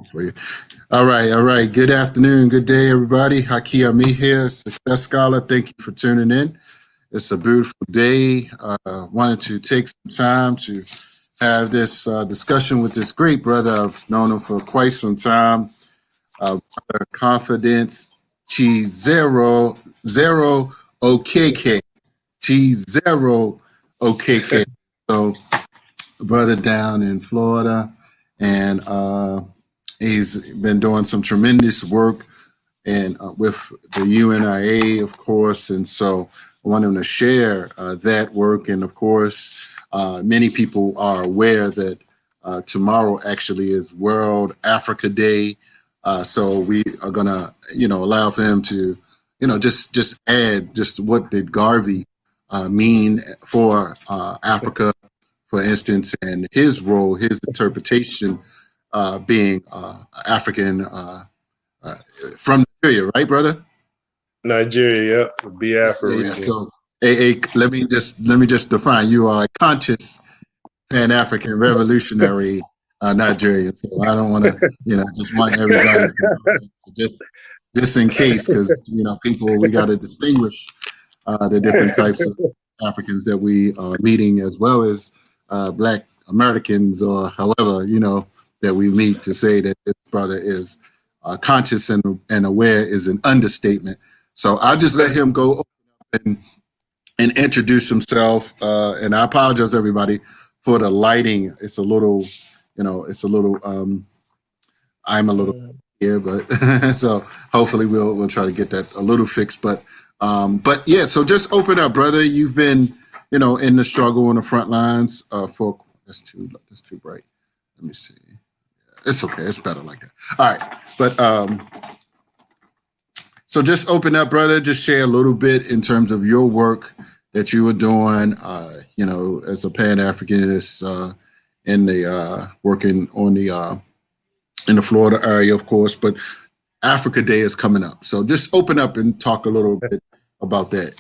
For you. All right, all right. Good afternoon, good day, everybody. Haki Ammi here, Success Scholar. Thank you for tuning in. It's a beautiful day. Wanted to take some time to have this discussion with this great brother. I've known him for quite some time. Confidence, Chi0 OKK. Chi0 OKK. So, brother down in Florida, and he's been doing some tremendous work and with the UNIA, of course. And so I want him to share that work. And of course, many people are aware that tomorrow actually is World Africa Day. So we are going to, allow for him to, just add just what did Garvey mean for Africa, for instance, and his role, his interpretation being African from Nigeria, right, brother? Nigeria, yep, the B.I.A.F.R.A. region. So, let me just define. You are a conscious Pan-African revolutionary Nigerian. So I don't want to, just want everybody to just in case, because people, we got to distinguish the different types of Africans that we are meeting, as well as Black Americans, or however that we meet, to say that this brother is conscious and aware is an understatement. So I'll just let him go and introduce himself. And I apologize, everybody, for the lighting. It's a little, I'm a little here, but so hopefully we'll try to get that a little fixed. But yeah, so just open up, brother. You've been, in the struggle on the front lines for that's too bright. Let me see. It's okay. It's better like that. All right. But so just open up, brother. Just share a little bit in terms of your work that you were doing, as a Pan-Africanist in the working on the in the Florida area, of course. But Africa Day is coming up. So just open up and talk a little bit about that.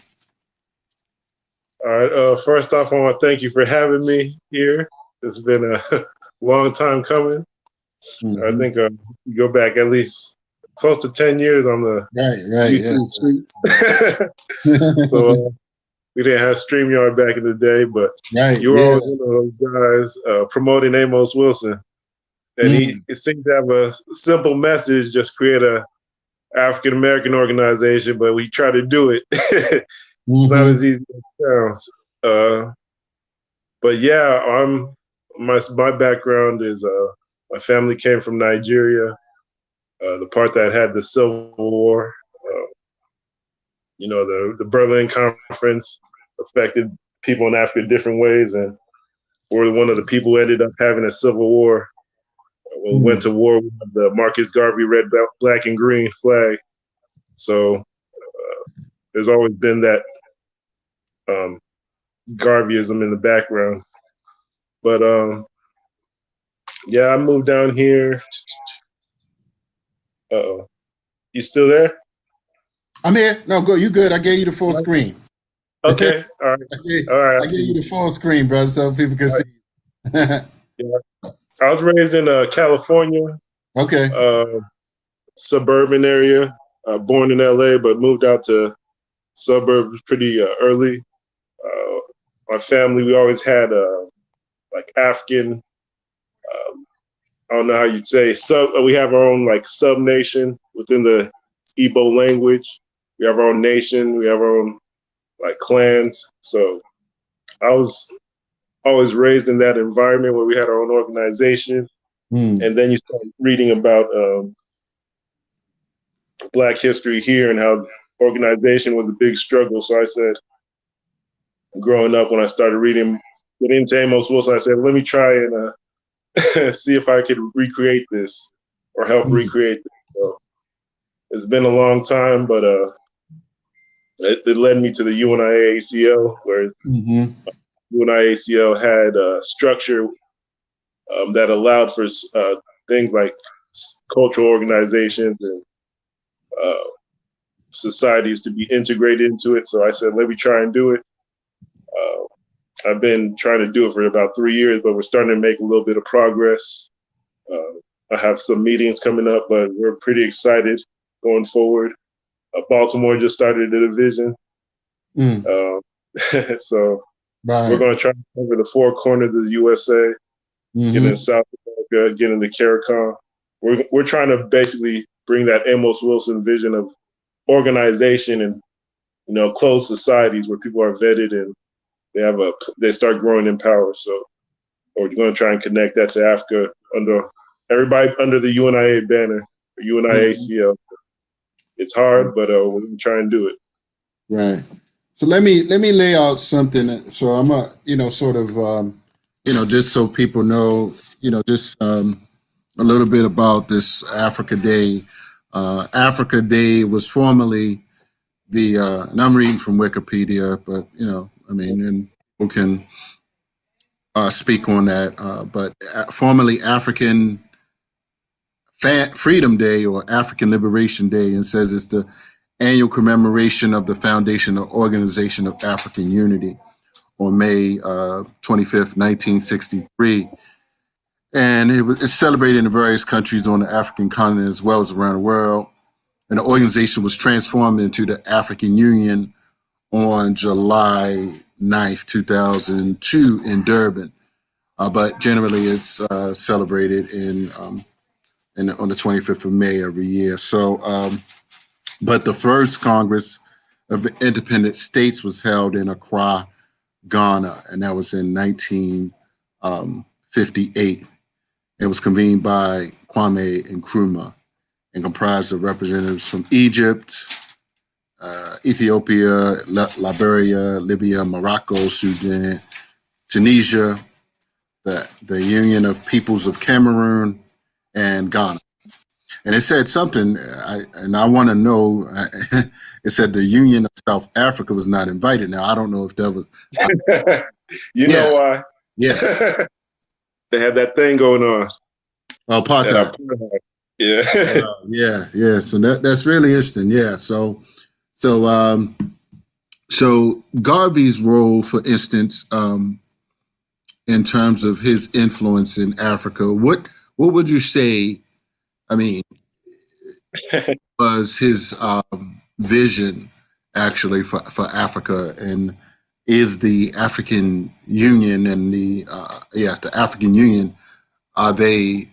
All right. First off, I want to thank you for having me here. It's been a long time coming. Mm-hmm. I think you go back at least close to 10 years on the YouTube streets. So we didn't have StreamYard back in the day, but you were always one of those guys promoting Amos Wilson. And he seemed to have a simple message: just create a African American organization. But we try to do it. It's not as easy as it sounds. But yeah, my background is my family came from Nigeria, the part that had the Civil War. The Berlin Conference affected people in Africa different ways, and we're one of the people who ended up having a civil war. When we went to war with the Marcus Garvey red, black, and green flag. So there's always been that Garveyism in the background. But yeah, I moved down here. Uh-oh. You still there? I'm here. No, good. You good. I gave you the full screen. Okay. All right. All right. I gave you the full screen, brother, so people can see. Yeah. I was raised in California. Okay. Suburban area. Born in LA, but moved out to suburbs pretty early. My family, we always had like African, I don't know how you'd say, we have our own like sub nation within the Igbo language. We have our own nation. We have our own like clans. So I was always raised in that environment where we had our own organization. And then you start reading about Black history here and how organization was a big struggle. So I said, growing up, when I started getting into Amos Wilson, I said, let me try and see if I could recreate this or help recreate this. So it's been a long time, but it led me to the UNIAACL, where UNIAACL had a structure that allowed for things like cultural organizations and societies to be integrated into it. So I said, let me try and do it. I've been trying to do it for about 3 years, but we're starting to make a little bit of progress. I have some meetings coming up, but we're pretty excited going forward. Baltimore just started a division. So we're going to try to cover the four corners of the USA, get in South America, get into CARICOM. We're trying to basically bring that Amos Wilson vision of organization and, you know, closed societies where people are vetted and they start growing in power. So we're going to try and connect that to Africa everybody under the UNIA banner, or UNIAACL. It's hard, but we're going to try and do it. Right. So let me lay out something. So I'm sort of just so people know, just a little bit about this Africa Day. Africa Day was formerly and I'm reading from Wikipedia, but and people can speak on that. But formerly African Freedom Day or African Liberation Day, and says it's the annual commemoration of the foundation or Organization of African Unity on May 25th, 1963. And it's celebrated in various countries on the African continent as well as around the world. And the organization was transformed into the African Union on July 9th, 2002 in Durban. But generally it's celebrated on the 25th of May every year. So, but the first Congress of Independent States was held in Accra, Ghana, and that was in 1958. It was convened by Kwame Nkrumah and comprised of representatives from Egypt, Ethiopia, Liberia, Libya, Morocco, Sudan, Tunisia, the Union of Peoples of Cameroon, and Ghana. And it said something, I want to know. It said the Union of South Africa was not invited. Now I don't know if that was. You know why? Yeah, they had that thing going on. Apartheid. Yeah, yeah. So that's really interesting. Yeah. So Garvey's role, for instance, in terms of his influence in Africa, what would you say? I mean, was his vision actually for Africa, and is the African Union and the African Union, are they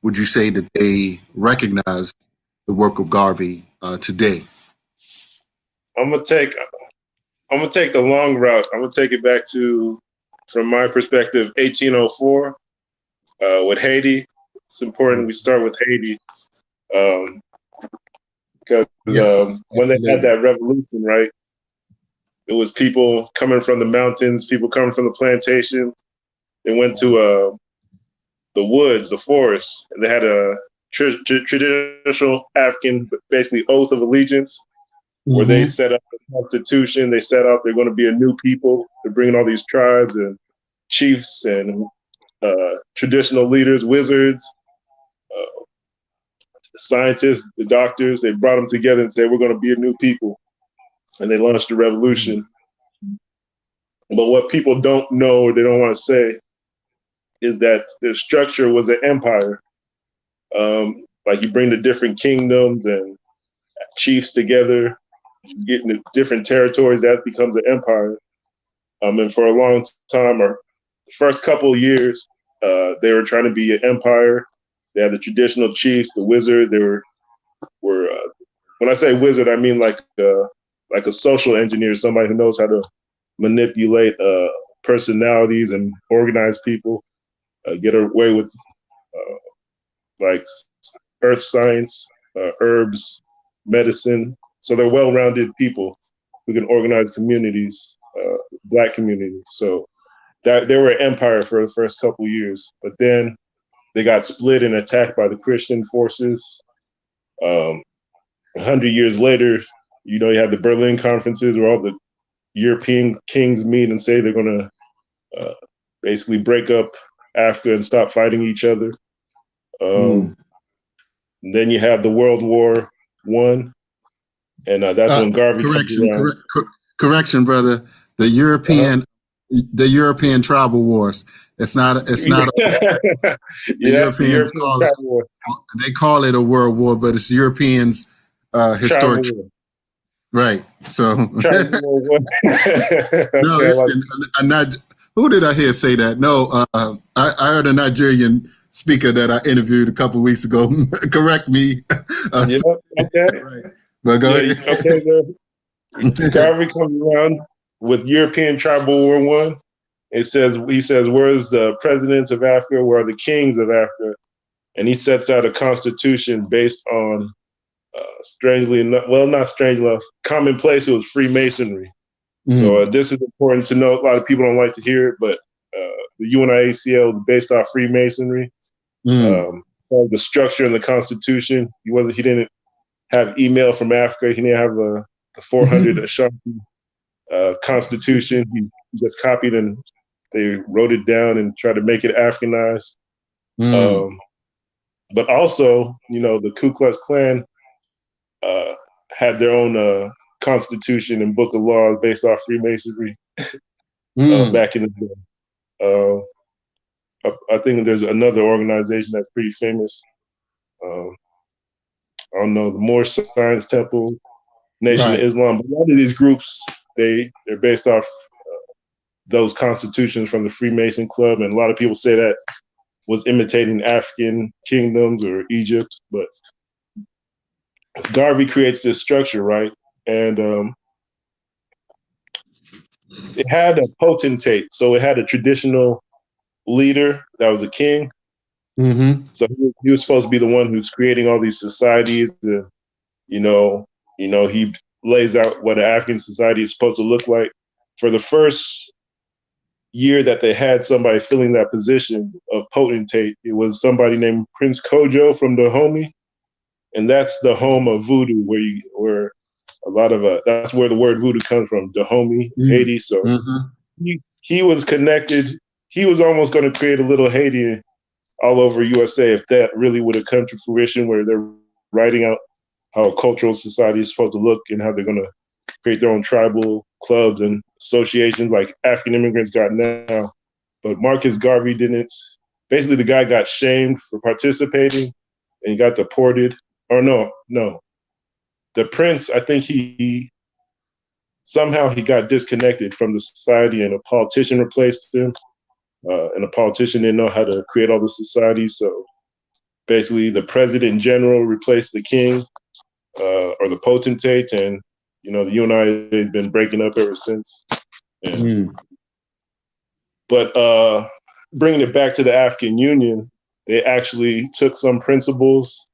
would you say that they recognize the work of Garvey today? I'm gonna take the long route. I'm gonna take it back to, from my perspective, 1804 with Haiti. It's important we start with Haiti. Because when they had that revolution, right, it was people coming from the mountains, people coming from the plantations. They went to the woods, the forests, and they had a traditional African, basically oath of allegiance, where they set up the constitution. They set out they're going to be a new people. They're bringing all these tribes and chiefs and traditional leaders, wizards, scientists, the doctors. They brought them together and said, we're going to be a new people. And they launched a revolution. But what people don't know or they don't want to say is that the structure was an empire. Like you bring the different kingdoms and chiefs together, getting the different territories, that becomes an empire. And for a long time, or the first couple of years, they were trying to be an empire. They had the traditional chiefs, the wizard. They were when I say wizard, I mean like a social engineer, somebody who knows how to manipulate personalities and organize people, get away with like earth science, herbs, medicine. So they're well-rounded people who can organize communities, Black communities. So that they were an empire for the first couple years, but then they got split and attacked by the Christian forces. 100 years later, you have the Berlin conferences where all the European kings meet and say they're going to basically break up Africa and stop fighting each other. Then you have the World War I, and that's when Garvey comes around. Correction, brother. The European the European tribal wars. It's not. It's not. The Yeah, the Europeans European call it. tribal war. They call it a world war, but it's Europeans Tribal historic. war. Right. So Tribal war. no, Okay, I it's like not. Who did I hear say that? No, I heard a Nigerian speaker that I interviewed a couple of weeks ago correct me. yeah, okay. Right. But go Yeah, ahead. okay, Garvey comes around with European Tribal War One. He says, "Where's the presidents of Africa? Where are the kings of Africa?" And he sets out a constitution based on, strangely enough, well, not strangely enough, commonplace. It was Freemasonry. So Mm, this is important to know. A lot of people don't like to hear it, but the UNIAACL is based off Freemasonry. mm, The structure in the Constitution. He didn't have email from Africa. He didn't have the 400 Ashanti Constitution. He just copied and they wrote it down and tried to make it Africanized. mm, Um, but also, the Ku Klux Klan uh, had their own constitution and book of laws based off Freemasonry mm. back in the day. I think there's another organization that's pretty famous. Um, I don't know, the Moorish Science Temple, Nation of Right. Islam. But a lot of these groups, they're based off those constitutions from the Freemason Club, and a lot of people say that was imitating African kingdoms or Egypt. But Garvey creates this structure, right? And it had a potentate, so it had a traditional leader that was a king. Mm-hmm. So he was supposed to be the one who's creating all these societies. And, you know, he lays out what an African society is supposed to look like. For the first year that they had somebody filling that position of potentate, it was somebody named Prince Kojo from Dahomey, and that's the home of voodoo, where a lot of that's where the word voodoo comes from, Dahomey, Mm, Haiti. So mm-hmm. he was connected. He was almost going to create a little Haiti all over USA if that really would have come to fruition, where they're writing out how a cultural society is supposed to look and how they're going to create their own tribal clubs and associations like African immigrants got now. But Marcus Garvey didn't. Basically, the guy got shamed for participating and he got deported. Or no. The prince, I think he somehow he got disconnected from the society and a politician replaced him. And a politician didn't know how to create all the societies. So basically, the president general replaced the king or the potentate. And, the United has been breaking up ever since. And, Mm, but bringing it back to the African Union, they actually took some principles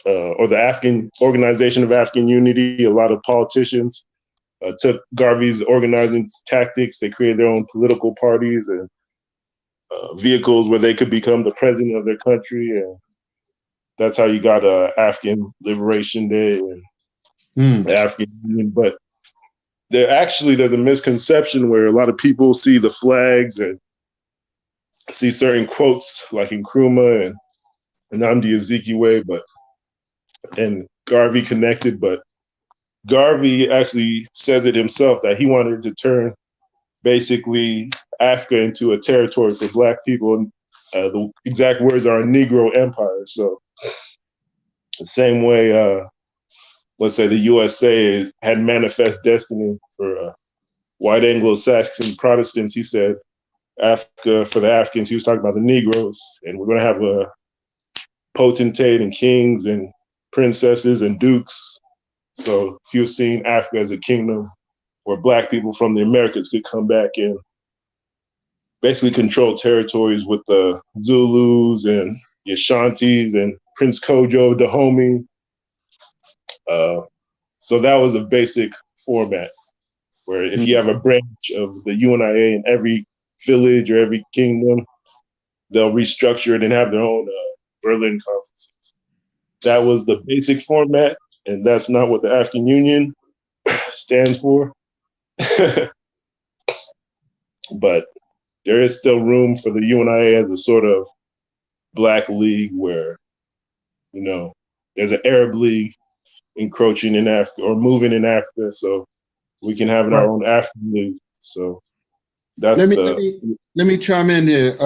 or the African Organization of African Unity. A lot of politicians took Garvey's organizing tactics. They created their own political parties and vehicles where they could become the president of their country. And that's how you got African Liberation Day and mm. the African Union. But there's a misconception where a lot of people see the flags and see certain quotes like Nkrumah and Nnamdi Azikiwe, and Garvey connected. But Garvey actually says it himself that he wanted to turn basically Africa into a territory for Black people. And the exact words are a Negro empire. So the same way, let's say the USA had manifest destiny for white Anglo-Saxon Protestants, he said Africa for the Africans. He was talking about the Negroes, and we're going to have a potentate and kings and princesses and dukes. So he was seeing Africa as a kingdom where Black people from the Americas could come back and basically control territories with the Zulus and the Ashantis and Prince Kojo, Dahomey. So that was a basic format where if you have a branch of the UNIA in every village or every kingdom, they'll restructure it and have their own Berlin conferences. That was the basic format, and that's not what the African Union stands for. But there is still room for the UNIA as a sort of Black league where, there's an Arab league encroaching in Africa or moving in Africa. So we can have our Right. own African league. So That's let me let the me let me chime in here.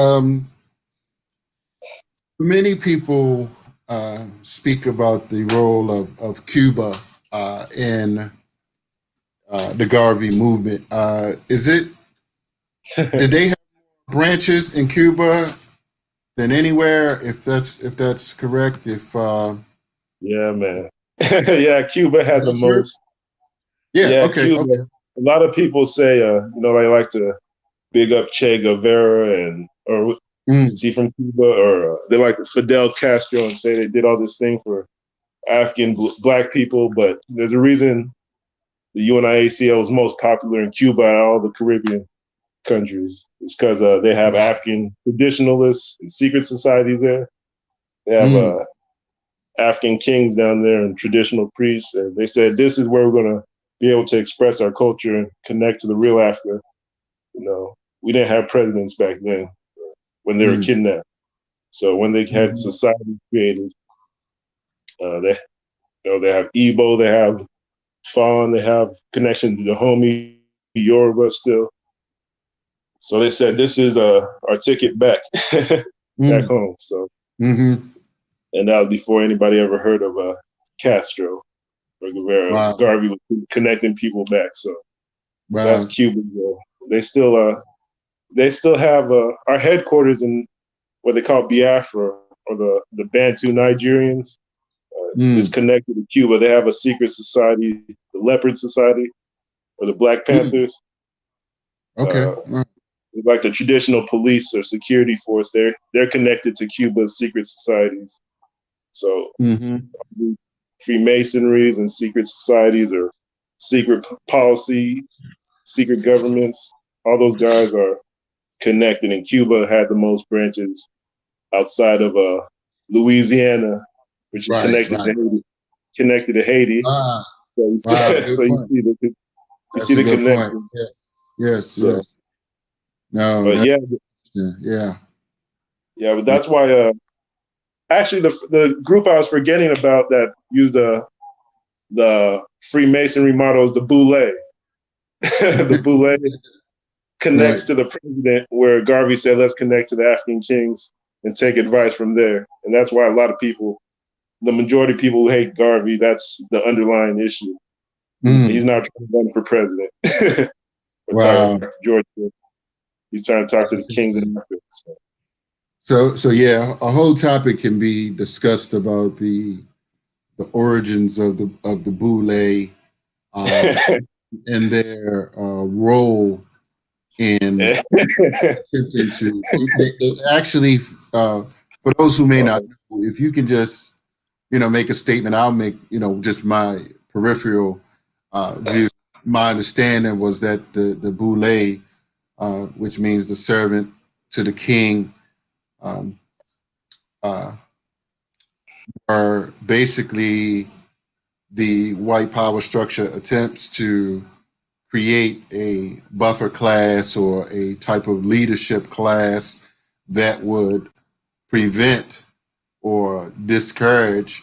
Many people speak about the role of Cuba in the Garvey movement. Is it did they have branches in Cuba than anywhere? If that's correct, if yeah, man. Yeah, Cuba is had the that true? most. Yeah. Yeah, Okay. Cuba. Okay. A lot of people say, they like to big up Che Guevara or Mm, is he from Cuba? Or they like Fidel Castro and say they did all this thing for African black people. But there's a reason the UNIACL was most popular in Cuba and all the Caribbean countries. It's because they have wow. African traditionalists and secret societies there. They have Mm, African kings down there and traditional priests. And they said, this is where we're going to be able to express our culture and connect to the real Africa. We didn't have presidents back then when they were mm, kidnapped. So when they had mhm. society created, they they have Igbo, they have Fawn, they have connection to the homie Yoruba still. So they said this is our ticket back back Mm, home. So mhm. and that was before anybody ever heard of Castro or Guevara. Wow. Garvey was connecting people back. So that's Wow. Cuba. They still have our headquarters in what they call Biafra or the Bantu Nigerians. Is Mm, connected to Cuba. They have a secret society, the Leopard Society or the Black mm. Panthers. Okay. Uh, like the traditional police or security force, they're connected to Cuba's secret societies. So Mm-hmm. Freemasonries and secret societies or secret policy, secret governments, all those guys are connected. And Cuba had the most branches outside of Louisiana, which is Right. connected to Right. Haiti. Connected to Haiti. Ah. So you see, Wow. Good so you point. see you see That's a the good point. connection. Yeah. Yes. So, Yes. No. but That's yeah, yeah. yeah, but Yeah. that's why. Actually, the group I was forgetting about that used the Freemasonry motto is the Boule. The Boule Right. connects to the president, where Garvey said, "Let's connect to the African kings and take advice from there." And that's why a lot of people, the majority of people who hate Garvey, that's the underlying issue. He's Mm. not trying to run for president or talk Wow. to George. He's trying to talk to the kings in Africa. So. So yeah, a whole topic can be discussed about the origins of the Boule uh, and their role in attempting to actually for those who may not know, if you can just make a statement, I'll make just my peripheral view. My understanding was that the Boule, which means the servant to the king, um, uh, are basically the white power structure attempts to create a buffer class or a type of leadership class that would prevent or discourage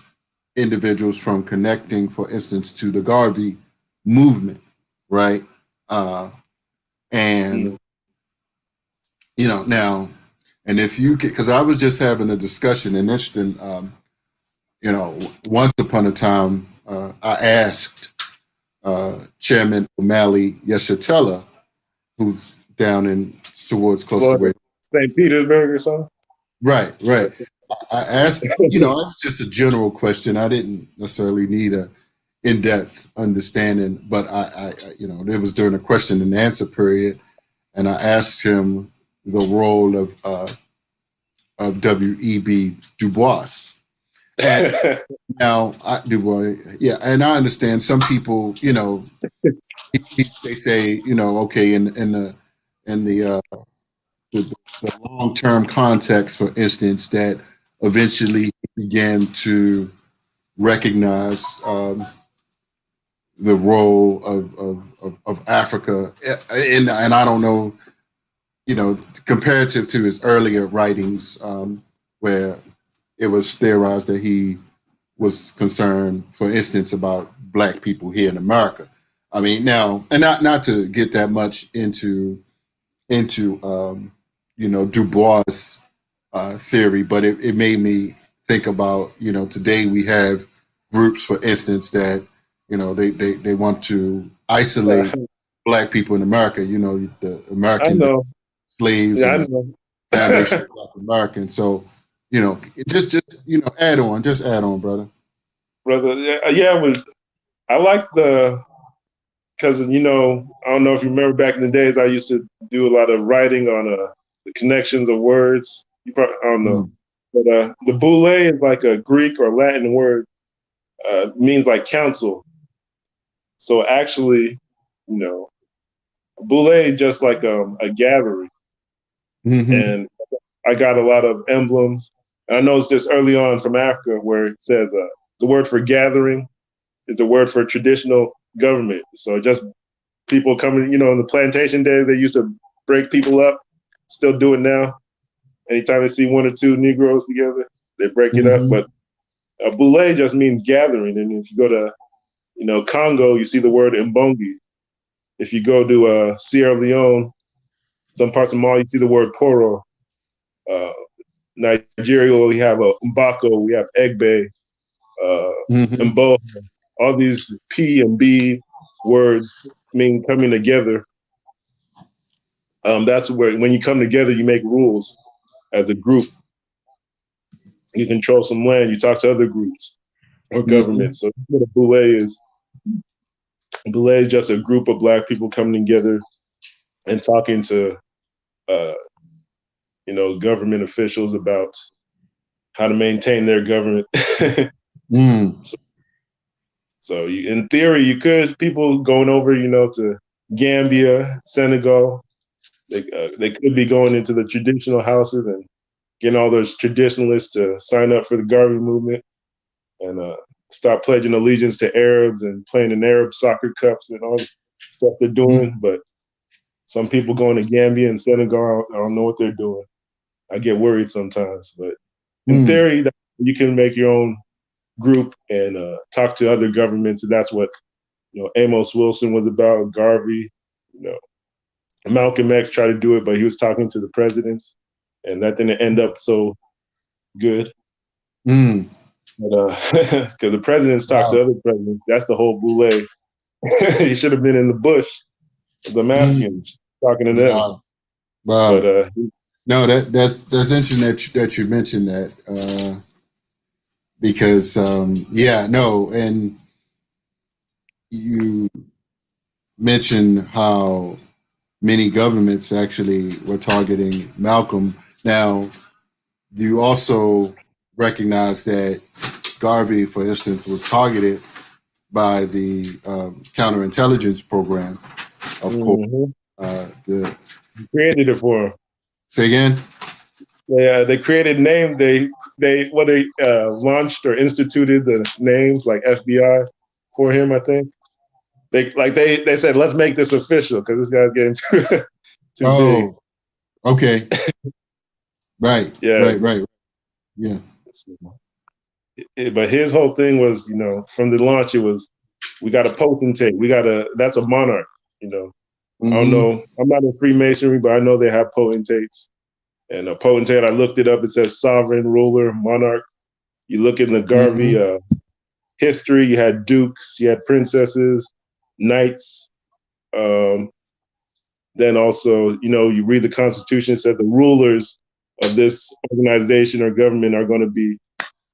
individuals from connecting, for instance, to the Garvey movement, right? Uh, and Mm. now, and if you could, because I was just having a discussion, and interesting, once upon a time, I asked Chairman O'Malley Yeshitela, who's down in towards close to Florida, where. St. Petersburg or something. Right, right. I asked, it was just a general question. I didn't necessarily need a in-depth understanding, but it was during a question and answer period, and I asked him the role of W.E.B. Du Bois. And now, yeah, and I understand some people, they say, okay, in the long term context, for instance, that eventually began to recognize the role of Africa, and I don't know, comparative to his earlier writings, where it was theorized that he was concerned, for instance, about black people here in America. I mean, now, and not to get that much into into Du Bois theory, but it made me think about today we have groups, for instance, that they want to isolate Black people in America. The I American know. slaves Yeah, I and the know. Foundation of Black Americans. So just just add on, brother. Brother, yeah, I like the because I don't know if you remember back in the days I used to do a lot of writing on the connections of words. I don't know, Mm. but the boule is like a Greek or Latin word, means like council. So actually, you know, boule is just like a gathering, Mm-hmm. and I got a lot of emblems. And I noticed this early on from Africa where it says the word for gathering is the word for traditional government. So just people coming, in the plantation days, they used to break people up, still do it now. Anytime they see one or two Negroes together, they break it up. Mm-hmm. But boule just means gathering. And if you go to, Congo, you see the word mbongi. If you go to Sierra Leone, some parts of Mali, you see the word poro. Uh, Nigeria, we have mbako, we have egbe, Mm-hmm. mbo. All these P and B words mean coming together. That's where when you come together, you make rules as a group. You control some land. You talk to other groups or Mm-hmm. governments. So what a boule is. Boule is just a group of Black people coming together and talking to, uh, government officials about how to maintain their government. Mm. So in theory, you could people going over, to Gambia, Senegal. They could be going into the traditional houses and getting all those traditionalists to sign up for the Garvey movement and start pledging allegiance to Arabs and playing in Arab soccer cups and all the stuff they're doing. Mm-hmm. But some people going to Gambia and Senegal, I don't know what they're doing. I get worried sometimes. But in Mm. theory, you can make your own group and talk to other governments. And that's what Amos Wilson was about. Garvey, you know, Malcolm X tried to do it, but he was talking to the presidents, and that didn't end up so good. Mm. But because the presidents talk to Wow. other presidents, that's the whole boule. He should have been in the bush, the Mm. Africans talking to them. Wow. But Wow. No, that's interesting that you mentioned that because yeah, no, and you mentioned how many governments actually were targeting Malcolm. Now, do you also recognize that Garvey, for instance, was targeted by the counterintelligence program? Of course, mm-hmm. the Created it for them. say again. They created name. They launched or instituted the names like FBI for him. I think they said let's make this official because this guy's getting too big. Oh, okay, right, Yeah, right, yeah. but his whole thing was from the launch it was we got a potentate. That's a monarch. You know, I don't Mm-hmm. know. I'm not in Freemasonry, but I know they have potentates. And a potentate, I looked it up. It says sovereign, ruler, monarch. You look in the Garvey Mm-hmm. history. You had dukes, you had princesses, knights. Um, then also, you read the Constitution. It said the rulers of this organization or government are going to be.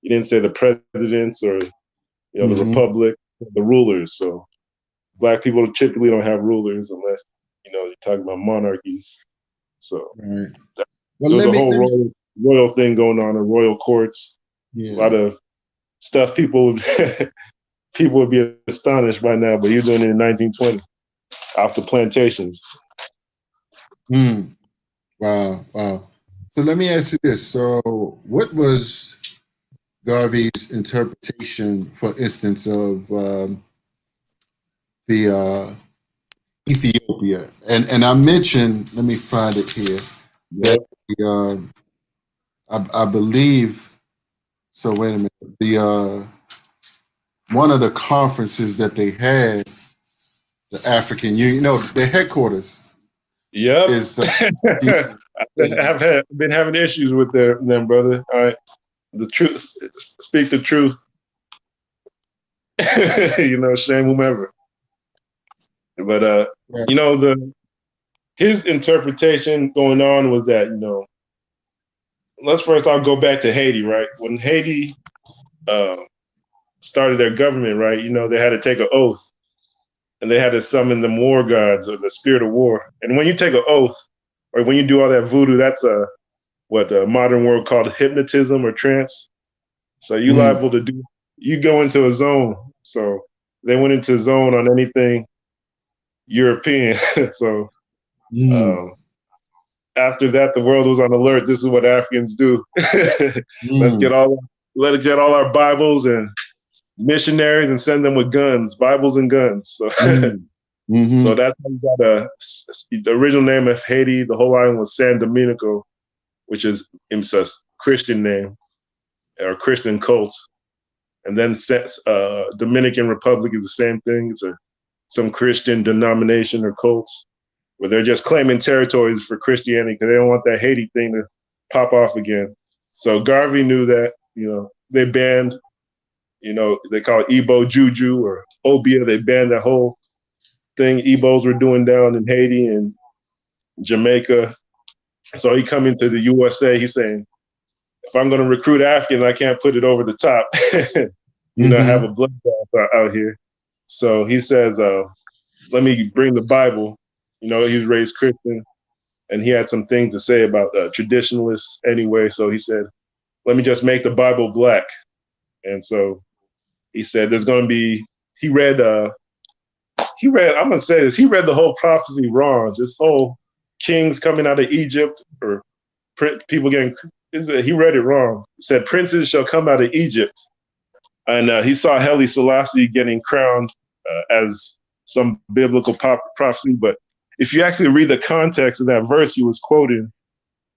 You didn't say the presidents or the Mm-hmm. republic, the rulers. So Black people typically don't have rulers unless you're talking about monarchies. So Right. Well, there was let a me, whole let me. royal thing going on in royal courts. A Yeah. lot of stuff people would be astonished by now, but he was doing it in 1920 off the plantations. Mm. Wow. Wow. So let me ask you this. So, what was Garvey's interpretation, for instance, of the Ethiopia? And I mentioned, let me find it here, that Yep. the, I believe. So wait a minute. The one of the conferences that they had, the African Union, no, their headquarters Yep. Is I've been having issues with them, brother. All right. The truth, speak the truth. Shame whomever. But his interpretation going on was that, I'll go back to Haiti, right? When Haiti started their government, right, they had to take an oath and they had to summon the war gods or the spirit of war. And when you take an oath or when you do all that voodoo, that's what the modern world called hypnotism or trance. So you liable to you go into a zone. So they went into a zone on anything European. So after that, the world was on alert. This is what Africans do. Let's get all our Bibles and missionaries and send them with guns, Bibles and guns. So, so that's how we got the original name of Haiti. The whole island was San Dominico, which is a Christian name or Christian cult. And then Dominican Republic is the same thing. It's some Christian denomination or cult where they're just claiming territories for Christianity because they don't want that Haiti thing to pop off again. So Garvey knew that, they banned, they call it Igbo Juju or Obia. They banned that whole thing Igbos were doing down in Haiti and Jamaica. So he come into the USA, he's saying, if I'm going to recruit Africans, I can't put it over the top, have a bloodbath out here. So he says, let me bring the Bible. He was raised Christian, and he had some things to say about traditionalists anyway. So he said, let me just make the Bible black. And so he said, there's going to be, he read, I'm going to say this, he read the whole prophecy wrong. This whole kings coming out of Egypt or people getting, he read it wrong. He said, princes shall come out of Egypt. And he saw Haile Selassie getting crowned as some biblical prophecy. But if you actually read the context of that verse he was quoting,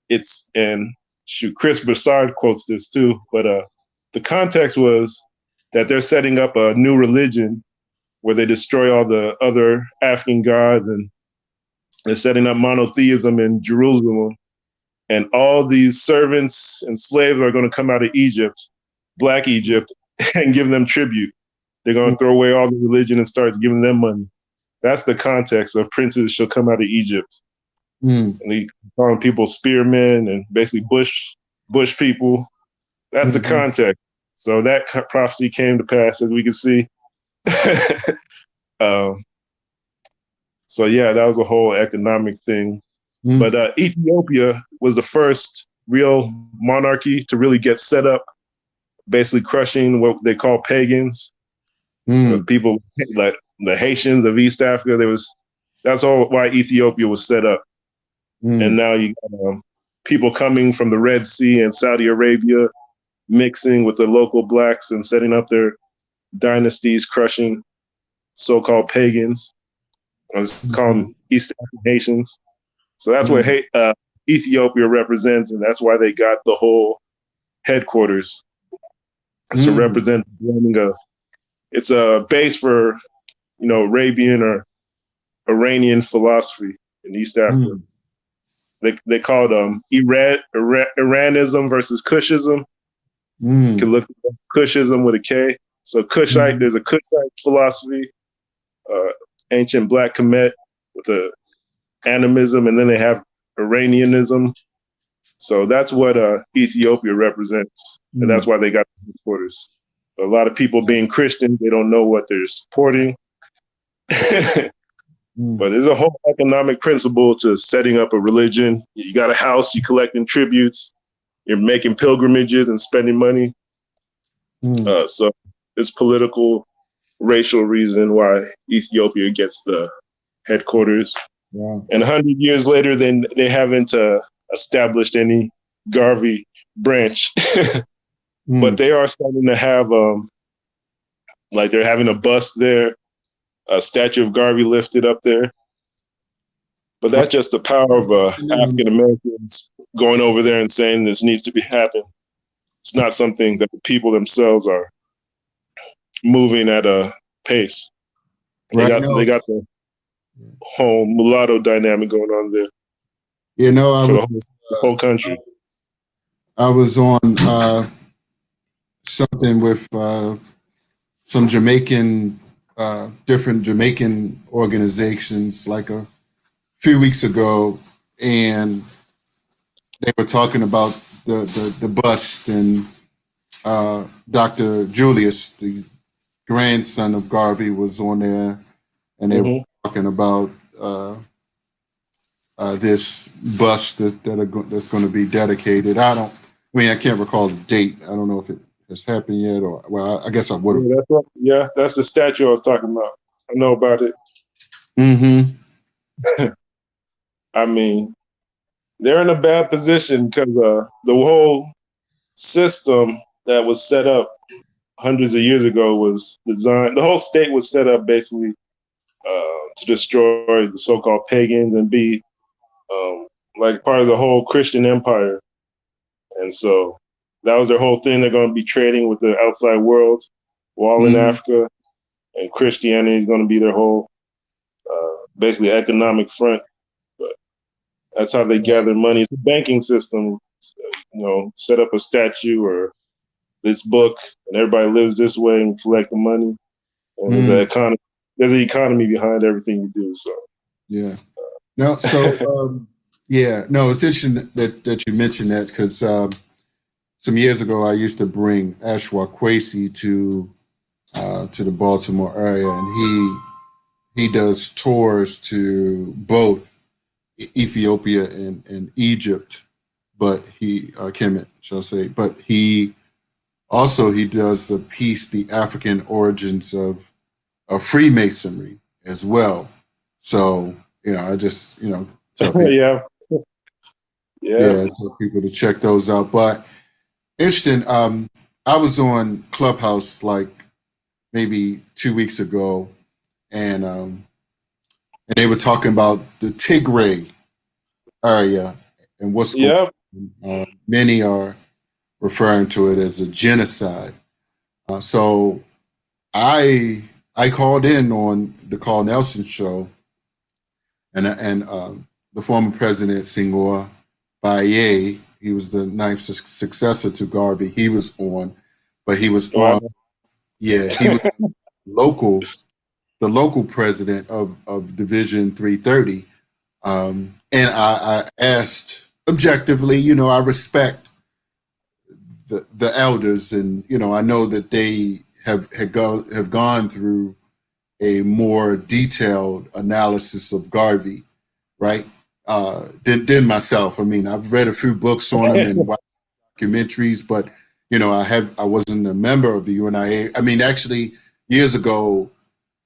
Chris Broussard quotes this too, but the context was that they're setting up a new religion where they destroy all the other African gods, and they're setting up monotheism in Jerusalem. And all these servants and slaves are going to come out of Egypt, Black Egypt, and give them tribute. They're going to throw away all the religion and start giving them money. That's the context of princes shall come out of Egypt. And they calling people spearmen and basically bush people. That's the context. So that prophecy came to pass, as we can see. So yeah, that was a whole economic thing. But Ethiopia was the first real monarchy to really get set up, basically crushing what they call pagans. People like the Haitians of East Africa. That's all why Ethiopia was set up. And now you got people coming from the Red Sea and Saudi Arabia, mixing with the local blacks and setting up their dynasties, crushing so-called pagans. Let's call them East African Haitians. So that's what Ethiopia represents, and that's why they got the whole headquarters to represent it's a base for, Arabian or Iranian philosophy in East Africa. They call it Iranism versus Kushism. You can look at Kushism with a K. So Kushite, there's a Kushite philosophy, ancient Black Kemet with the animism, and then they have Iranianism. So that's what Ethiopia represents, and that's why they got the headquarters. A lot of people being Christian, they don't know what they're supporting. But there's a whole economic principle to setting up a religion. You got a house, you're collecting tributes, you're making pilgrimages and spending money. So it's political, racial reason why Ethiopia gets the headquarters. Yeah. And 100 years later, then they haven't established any Garvey branch. But they are starting to have, like they're having a bust there, a statue of Garvey lifted up there. But that's just the power of African Americans going over there and saying this needs to be happening. It's not something that the people themselves are moving at a pace. They got the whole mulatto dynamic going on there You know, for the whole country. I was on something with some Jamaican, different Jamaican organizations like a few weeks ago, and they were talking about the bust, and Dr. Julius, the grandson of Garvey, was on there, and they were talking about this bust that's going to be dedicated. I mean, I can't recall the date. I don't know if it has happened yet, or well, I guess I would have. That's the statue I was talking about. I know about it. Mm-hmm. I mean, they're in a bad position because the whole system that was set up hundreds of years ago was designed. The whole state was set up basically to destroy the so-called pagans and be like part of the whole Christian empire. And so that was their whole thing. They're going to be trading with the outside world while in Africa, and Christianity is going to be their whole basically economic front. But that's how they gather money. It's a banking system. Set up a statue or this book, and everybody lives this way and collect the money. And there's an economy. There's an economy behind everything you do. So yeah, no, so yeah, no, it's interesting that you mentioned that because some years ago I used to bring Ashwa to the Baltimore area, and he does tours to both Ethiopia and Egypt, but Kemet, shall I say, but he does the piece, The African Origins of Freemasonry as well. So, I just, tell people, tell people to check those out. But interesting, I was on Clubhouse like maybe 2 weeks ago, and they were talking about the Tigray area and what's going on. Many are referring to it as a genocide. So I called in on the Carl Nelson show, and the former president Senghor B.I.A.F.R.A, he was the ninth successor to Garvey. He was on, but he was on. Yeah, he was the local president of Division 330. And I asked objectively, I respect the elders, and I know that they have gone through a more detailed analysis of Garvey, right? Than myself. I mean, I've read a few books on him and watched documentaries, but I wasn't a member of the UNIAACL. I mean, actually, years ago,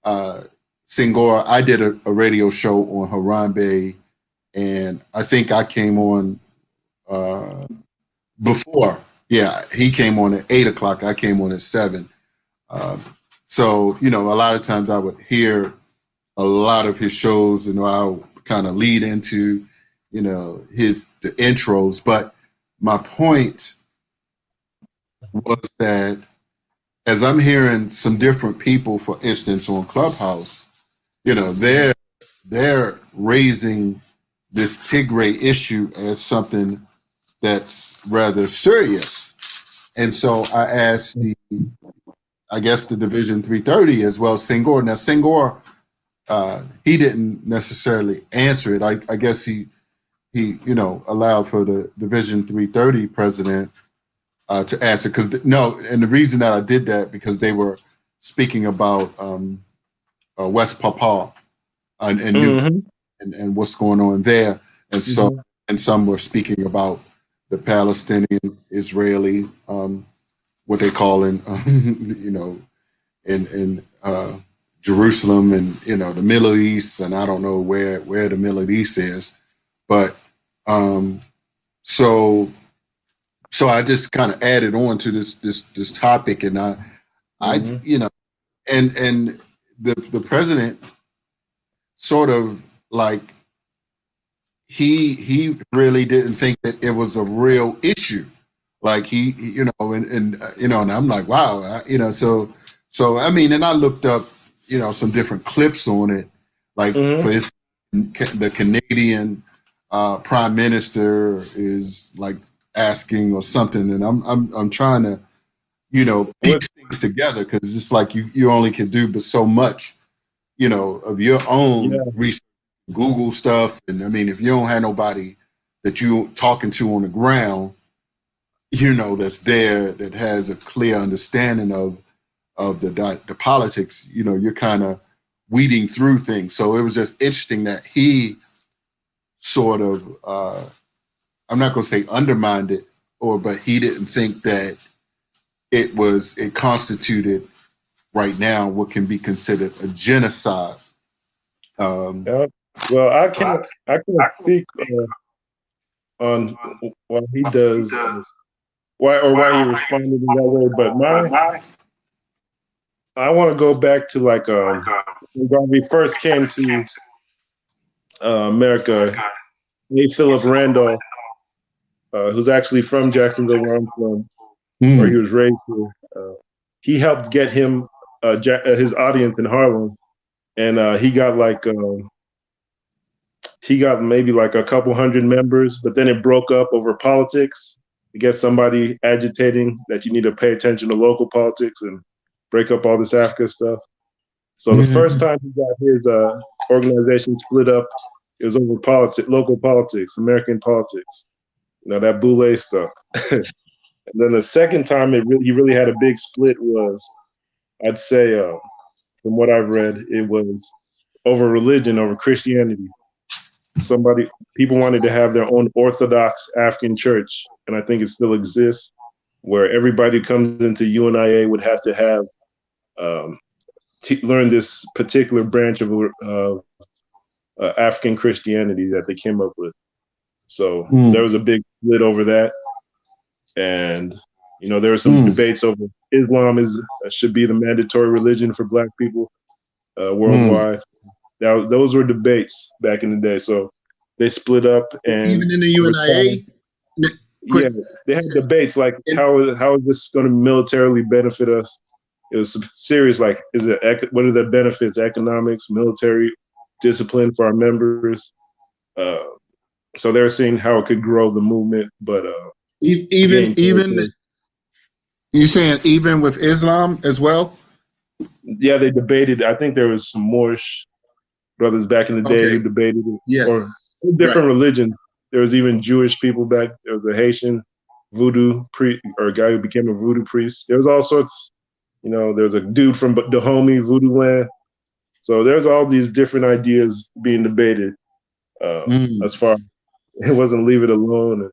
Senghor, I did a radio show on Harambe, and I think I came on before. Yeah, he came on at 8 o'clock. I came on at 7. So a lot of times I would hear a lot of his shows, and I'll kind of lead into the intros. But my point was that as I'm hearing some different people, for instance, on Clubhouse, they're raising this Tigray issue as something that's rather serious. And so I asked the Division 330 as well, Senghor. Now, Senghor, he didn't necessarily answer it. I guess he allowed for the Division 330 president to answer. And the reason that I did that, because they were speaking about West Papua and what's going on there. And so, and some were speaking about the Palestinian Israeli, what they call in Jerusalem and the Middle East, and I don't know where the Middle East is, but so I just kind of added on to this topic, and and the president sort of like he really didn't think that it was a real issue. Like he and I'm like, wow, so I mean, and I looked up, some different clips on it. Like Mm-hmm. for his, the Canadian prime minister is like asking or something, and I'm trying to, you know, What? piece things together because it's like you only can do but so much, you know, of your own Yeah. research, Google stuff, and I mean, if you don't have nobody that you talking to on the ground, you know, that's there that has a clear understanding of the politics, you know, you're kind of weeding through things. So it was just interesting that he sort of, I'm not going to say undermined it, but he didn't think that it constituted right now what can be considered a genocide. Yeah. Well, I can't speak on what he does, why he responded in that way. But I want to go back to like when Garvey first came to America. A. Philip Randolph, who's actually from Jacksonville, where I'm from, or he Mm. was raised here. He helped get him his audience in Harlem, and he got maybe like a couple hundred members, but then it broke up over politics. I guess somebody agitating that you need to pay attention to local politics and break up all this Africa stuff. So the first Mm. time he got his organization split up, it was over local politics, American politics. You know, that boule stuff. And then the second time he really had a big split was, I'd say, from what I've read, it was over religion, over Christianity. People wanted to have their own Orthodox African church, and I think it still exists, where everybody who comes into UNIA would have to have um, learn this particular branch of African Christianity that they came up with. So there Mm. was a big split over that, and you know there were some Mm. debates over Islam should be the mandatory religion for Black people Mm. worldwide. Now those were debates back in the day. So they split up, and Even in the over time, UNIA, yeah, quick. they had debates like how is this going to militarily benefit us? It was serious. Like, what are the benefits? Economics, military discipline for our members. Uh, so they were seeing how it could grow the movement, but Even gain even territory. you saying even with Islam as well? Yeah, they debated. I think there was some Moorish brothers back in the day Okay. who debated it, Yes. or Right. different religions. There was even Jewish people back. There was a Haitian voodoo priest, or a guy who became a voodoo priest. There was all sorts. You know, there was a dude from Dahomey, Voodoo Land. So there's all these different ideas being debated. As Mm. far it wasn't leave it alone.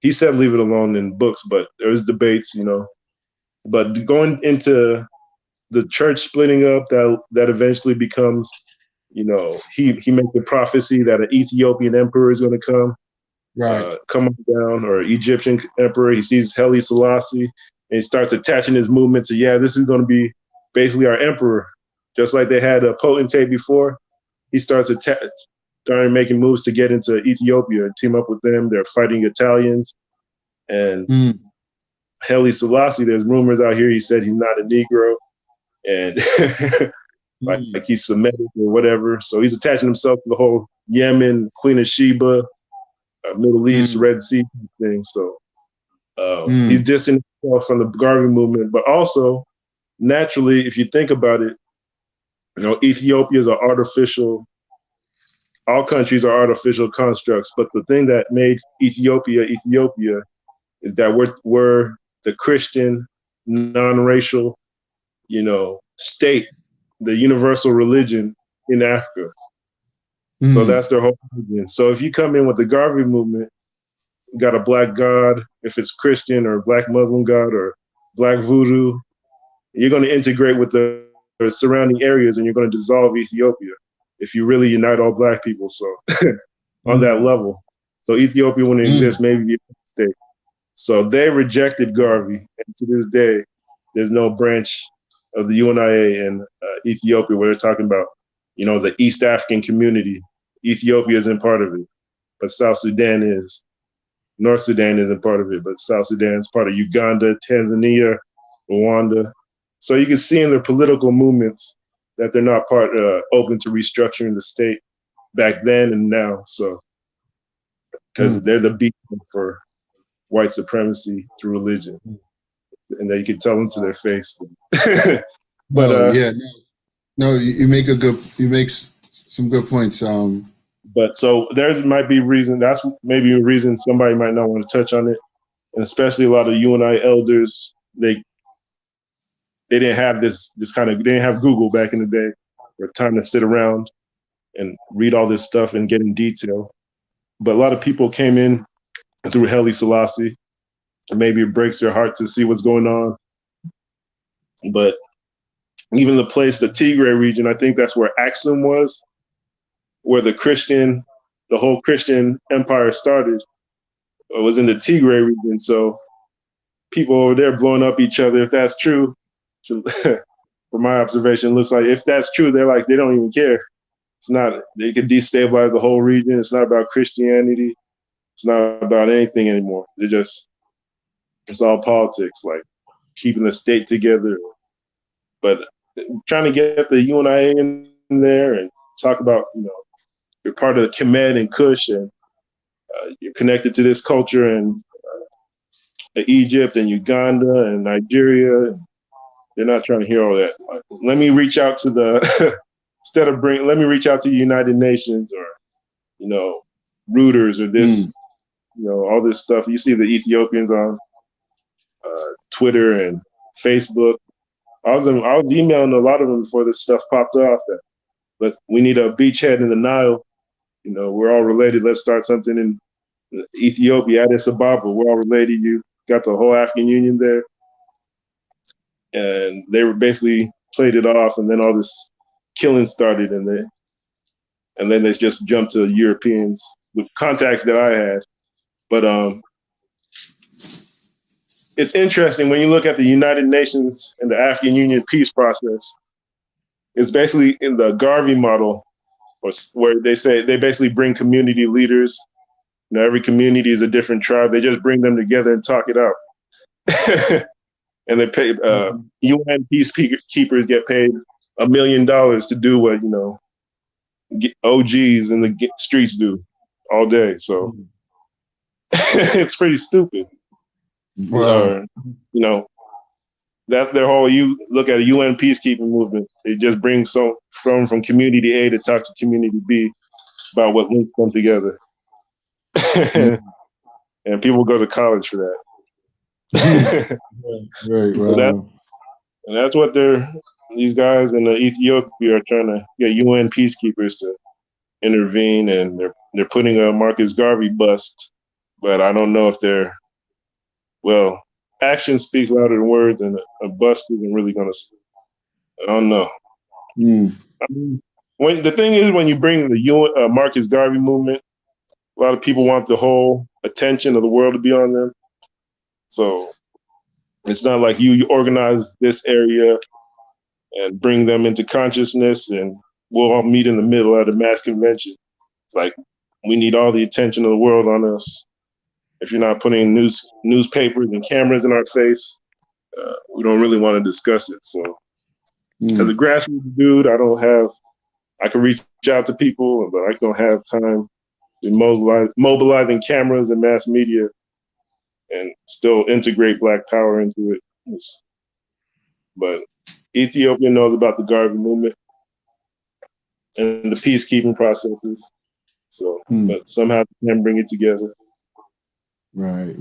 He said leave it alone in books, but there was debates. You know, but going into the church splitting up, that eventually becomes, you know, he makes the prophecy that an Ethiopian emperor is going to Right. come down, or Egyptian emperor. He sees Haile Selassie, and he starts attaching his movement to, yeah, this is going to be basically our emperor, just like they had a potentate before. He started making moves to get into Ethiopia, team up with them. They're fighting Italians, and Mm. Haile Selassie. There's rumors out here he said he's not a Negro, and like Mm. he's Semitic or whatever. So he's attaching himself to the whole Yemen, Queen of Sheba, Middle East, Mm. Red Sea thing. So he's Mm. distancing himself from the Garvey movement, but also naturally, if you think about it, you know, Ethiopia is an artificial. All countries are artificial constructs, but the thing that made Ethiopia Ethiopia is that we're the Christian, non-racial, you know, state, the universal religion in Africa. So Mm. that's their whole religion. So if you come in with the Garvey movement, you got a black God, if it's Christian, or black Muslim God, or black voodoo, you're going to integrate with the surrounding areas, and you're going to dissolve Ethiopia if you really unite all black people. So on that Mm. level, so Ethiopia wouldn't Mm. exist, maybe be a state. So they rejected Garvey, and to this day, there's no branch of the UNIA in Ethiopia where they're talking about, you know, the East African community. Ethiopia isn't part of it, but South Sudan is. North Sudan isn't part of it, but South Sudan is part of Uganda, Tanzania, Rwanda. So you can see in the political movements that they're not open to restructuring the state back then and now. So because they're the beacon for white supremacy through religion, and that you can tell them to their face. But yeah, no, you make some good points. But so there's might be reason, that's maybe a reason somebody might not want to touch on it, and especially a lot of UNI elders, they didn't have this kind of, they didn't have Google back in the day or time to sit around and read all this stuff and get in detail. But a lot of people came in through Haile Selassie, and maybe it breaks their heart to see what's going on. But even the place, the Tigray region, I think that's where Axum was, where the whole Christian empire started. It was in the Tigray region. So people over there blowing up each other, if that's true, from my observation, looks like if that's true, they're like, they don't even care. It's not, they could destabilize the whole region. It's not about Christianity. It's not about anything anymore. It's all politics, like keeping the state together. But trying to get the UNIA in there and talk about, you're part of the Kemet and Kush, and you're connected to this culture, and Egypt and Uganda and Nigeria. They're not trying to hear all that. Like, let me reach out to let me reach out to the United Nations, or, Reuters, or this, all this stuff. You see the Ethiopians on Twitter and Facebook. I was emailing a lot of them before this stuff popped off. But we need a beachhead in the Nile. We're all related. Let's start something in Ethiopia, Addis Ababa. We're all related. You got the whole African Union there. And they were basically played it off, and then all this killing started, and then they just jumped to Europeans with contacts that I had. But it's interesting when you look at the United Nations and the African Union peace process. It's basically in the Garvey model, where they basically bring community leaders. Every community is a different tribe. They just bring them together and talk it out. And they pay UN peacekeepers get paid $1 million to do what OGs in the streets do all day. So it's pretty stupid. Wow. That's their whole. You look at a UN peacekeeping movement. They just bring from community A to talk to community B about what links them together. And people go to college for that. Right. So and that's what these guys in Ethiopia are trying to get UN peacekeepers to intervene, and they're putting a Marcus Garvey bust, but I don't know if action speaks louder than words, and a bust isn't really gonna. I don't know. I mean, the thing is, when you bring the UN Marcus Garvey movement, a lot of people want the whole attention of the world to be on them. So it's not like you organize this area and bring them into consciousness, and we'll all meet in the middle at a mass convention. It's like, we need all the attention of the world on us. If you're not putting newspapers and cameras in our face, we don't really want to discuss it. So as a grassroots dude, I can reach out to people, but I don't have time to mobilizing cameras and mass media and still integrate Black power into it. But Ethiopia knows about the Garvey movement and the peacekeeping processes. So, but somehow they can bring it together. Right.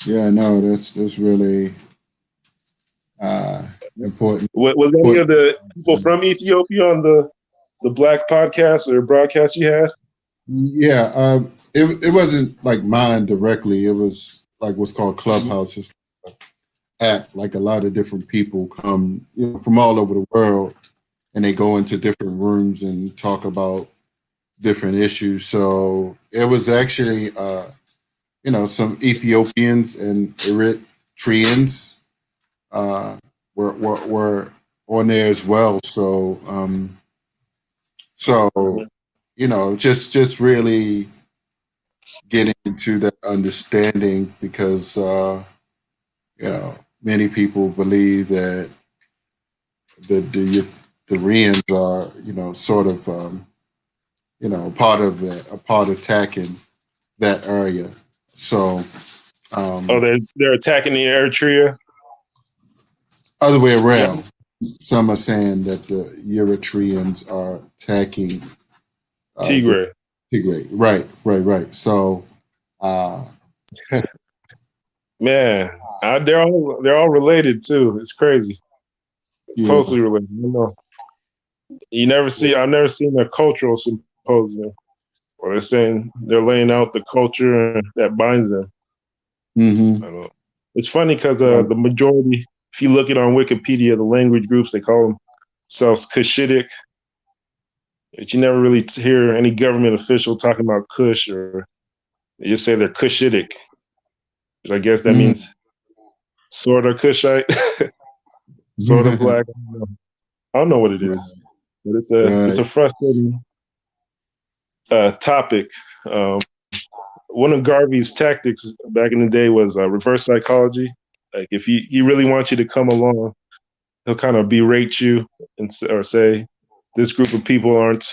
Yeah, no, that's really important. Was any of the people from Ethiopia on the Black podcast or broadcast you had? Yeah, it wasn't like mine directly. It was like what's called Clubhouse. It's like an app. Like a lot of different people come, from all over the world, and they go into different rooms and talk about different issues. So it was actually, some Ethiopians and Eritreans were on there as well. So, just really getting into that understanding, because many people believe that the Koreans are, sort of, a part attacking that area. So, Oh, they're attacking the Eritrea. other way Yeah, around. Some are saying that the Eritreans are attacking the Tigray. Tigray. Right. So, uh, Man, they're all related too. It's crazy, yeah. closely related. I don't know. I've never seen a cultural symposium where they're saying they're laying out the culture that binds them. I Mm-hmm. don't know. It's funny because Right. the majority, if you look it on Wikipedia, the language groups they call themselves Cushitic. But you never really hear any government official talking about Kush, or they just say they're Cushitic, which I guess that Mm-hmm. means sort of Kushite, sort of black. I don't know what it is, but it's Right. a frustrating topic. Um, One of Garvey's tactics back in the day was reverse psychology. Like if he really wants you to come along, he'll kind of berate you or say this group of people aren't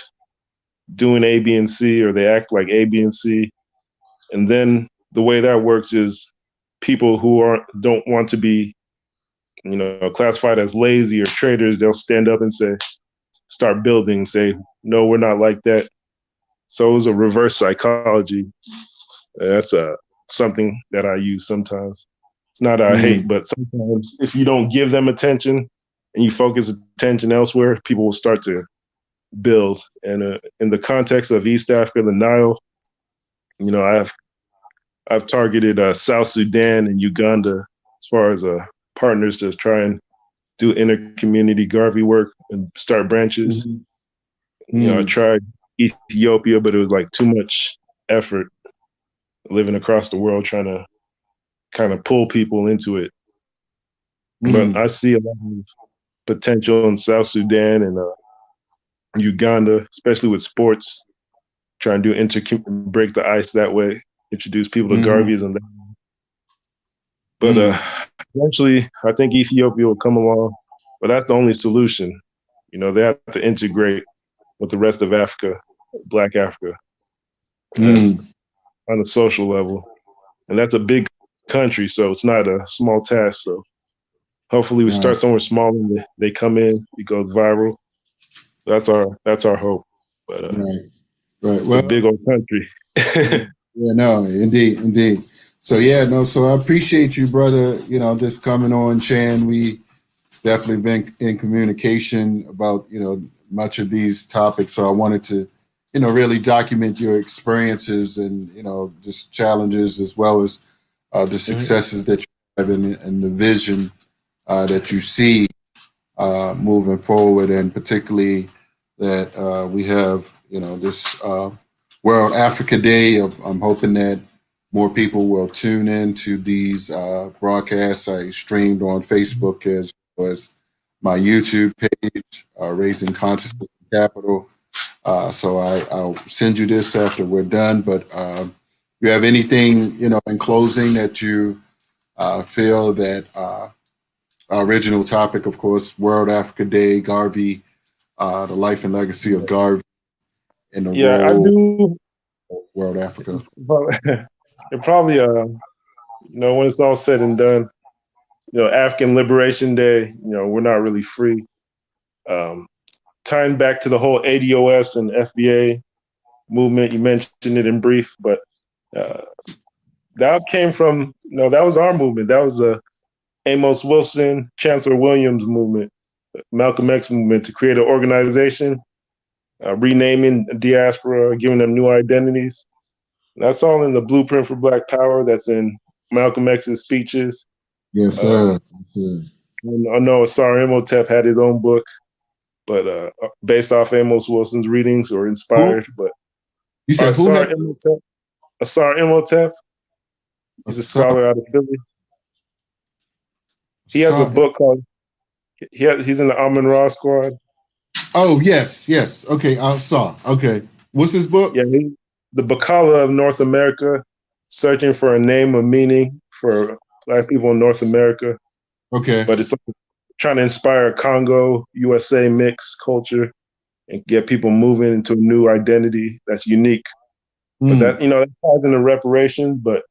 doing A, B, and C, or they act like A, B, and C. And then the way that works is people who don't want to be, classified as lazy or traitors, they'll stand up and start building, say, no, we're not like that. So it was a reverse psychology. That's something that I use sometimes. It's not I hate, Mm-hmm. but sometimes if you don't give them attention and you focus attention elsewhere, people will start to build. And in the context of East Africa, the Nile, I've targeted South Sudan and Uganda as far as partners to try and do inter-community Garvey work and start branches. I Mm-hmm. tried Ethiopia, but it was like too much effort living across the world trying to kind of pull people into it. But Mm-hmm. I see a lot of potential in South Sudan and Uganda, especially with sports, trying to break the ice that way, introduce people to Mm-hmm. Garveyism. But Mm-hmm. eventually, I think Ethiopia will come along. But that's the only solution. They have to integrate with the rest of Africa, Black Africa, as Mm-hmm. on a social level. And that's a big country, so it's not a small task. So hopefully we Right. start somewhere small and they come in, it goes viral. That's our hope. But Right. Right. it's a Well, big old country. yeah, no, indeed. So yeah, no, so I appreciate you, brother, just coming on, sharing. We definitely been in communication about, much of these topics. So I wanted to, really document your experiences and, just challenges as well as the Mhm. successes that you have and the vision that you see moving forward, and particularly that we have, this World Africa Day. I'm hoping that more people will tune in to these broadcasts. I streamed on Facebook as well as my YouTube page, Raising Consciousness Capital. So I'll send you this after we're done. But you have anything, in closing that you feel that our original topic, of course, World Africa Day, Garvey, the life and legacy of Garvey and the Yeah, I role do. of World Africa. It probably, when it's all said and done, African Liberation Day, we're not really free. Um, Tying back to the whole ADOS and FBA movement, you mentioned it in brief, but uh, that came from, that was our movement. That was the Amos Wilson, Chancellor Williams movement, Malcolm X movement to create an organization, renaming diaspora, giving them new identities. That's all in the Blueprint for Black Power. That's in Malcolm X's speeches. Yes, Um, sir. Yes, sir. I know Asar Imhotep had his own book, but based off Amos Wilson's readings or Who? inspired. But You said who Asar had Imhotep, Asar Imhotep, a he's a son? scholar out of Philly. He has a Son? book called. He's in the Amun Ra squad. Oh, yes. Okay, I saw. Okay. What's his book? Yeah, the Bacala of North America, searching for a name of meaning for Black people in North America. Okay. But it's like trying to inspire a Congo USA mix culture and get people moving into a new identity that's unique. But that that ties into reparations. But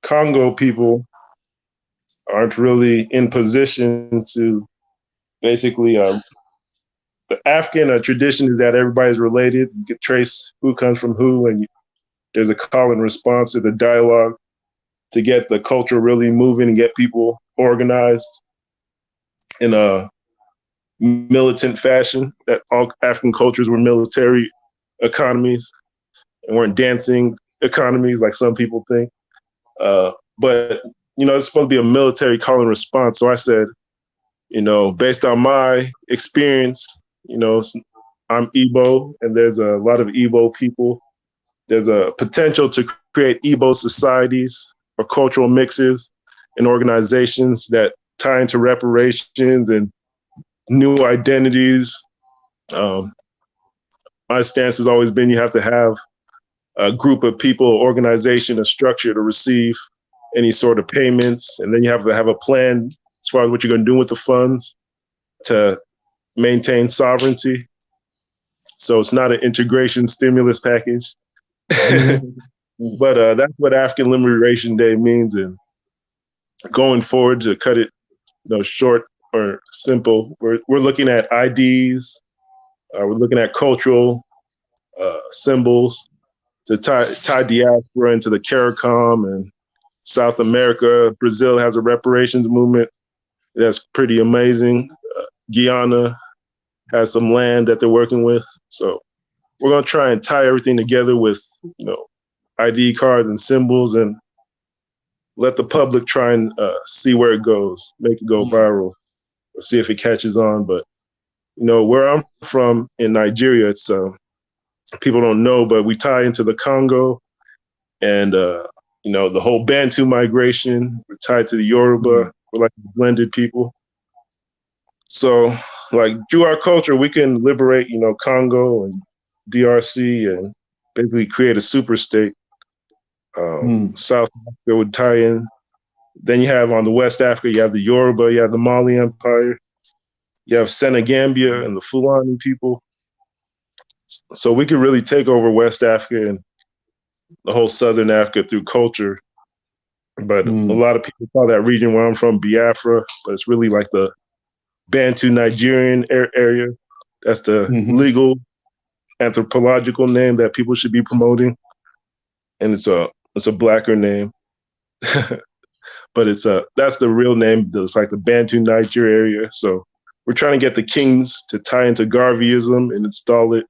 Congo people aren't really in position to basically. The African tradition is that everybody's related. You can trace who comes from who, and there's a call and response to the dialogue to get the culture really moving and get people organized in a militant fashion. That all African cultures were military economies and weren't dancing economies like some people think. But it's supposed to be a military call and response. So I said, based on my experience, I'm Igbo, and there's a lot of Igbo people. There's a potential to create Igbo societies or cultural mixes and organizations that tie into reparations and new identities. My stance has always been you have to have a group of people, organization, a structure to receive any sort of payments. And then you have to have a plan as far as what you're going to do with the funds to maintain sovereignty. So it's not an integration stimulus package. But that's what African Liberation Day means. And going forward, to cut it short or simple, we're looking at IDs, we're looking at cultural symbols to tie diaspora into the CARICOM and South America. Brazil has a reparations movement that's pretty amazing. Guyana has some land that they're working with. So we're going to try and tie everything together with, ID cards and symbols, and let the public try and see where it goes, make it go viral, or see if it catches on. But, where I'm from in Nigeria, it's people don't know, but we tie into the Congo and, the whole Bantu migration. We're tied to the Yoruba. We're like blended people. So, like, through our culture, we can liberate, Congo and DRC and basically create a super state. South Africa would tie in. Then you have on the West Africa, you have the Yoruba, you have the Mali Empire, you have Senegambia and the Fulani people. So we could really take over West Africa and the whole Southern Africa through culture. But a lot of people call that region where I'm from B.I.A.F.R.A, but it's really like the Bantu Nigerian area. That's the legal anthropological name that people should be promoting. And it's a blacker name. But that's the real name. It's like the Bantu Niger area. So we're trying to get the kings to tie into Garveyism and install it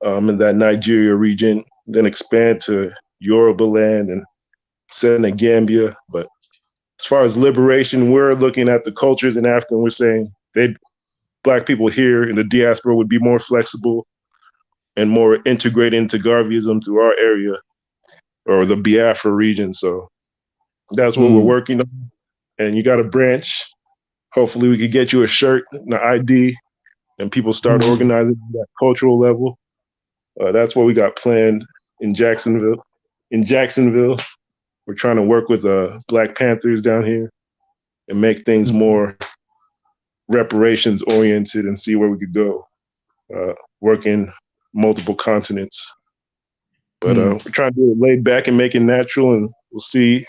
in that Nigeria region, then expand to Yoruba land and Senegambia. But as far as liberation, we're looking at the cultures in Africa, and we're saying Black people here in the diaspora would be more flexible and more integrated into Garveyism through our area or the B.I.A.F.R.A region. So that's what we're working on. And you got a branch. Hopefully we could get you a shirt and an ID and people start organizing at that cultural level. That's what we got planned in Jacksonville. We're trying to work with Black Panthers down here and make things more reparations oriented and see where we could go. Working multiple continents. But we're trying to do it laid back and make it natural, and we'll see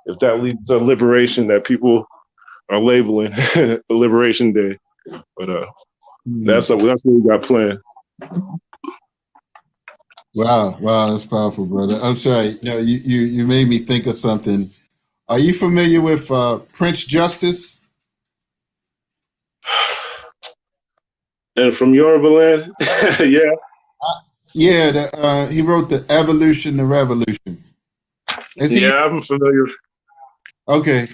if that leads to liberation that people are labeling the Liberation Day. But that's what we got planned. Wow, that's powerful, brother. I'm sorry, you made me think of something. Are you familiar with Prince Justice? And from Yoruba land, yeah. Yeah, he wrote The Evolution, the Revolution. I'm familiar. Okay.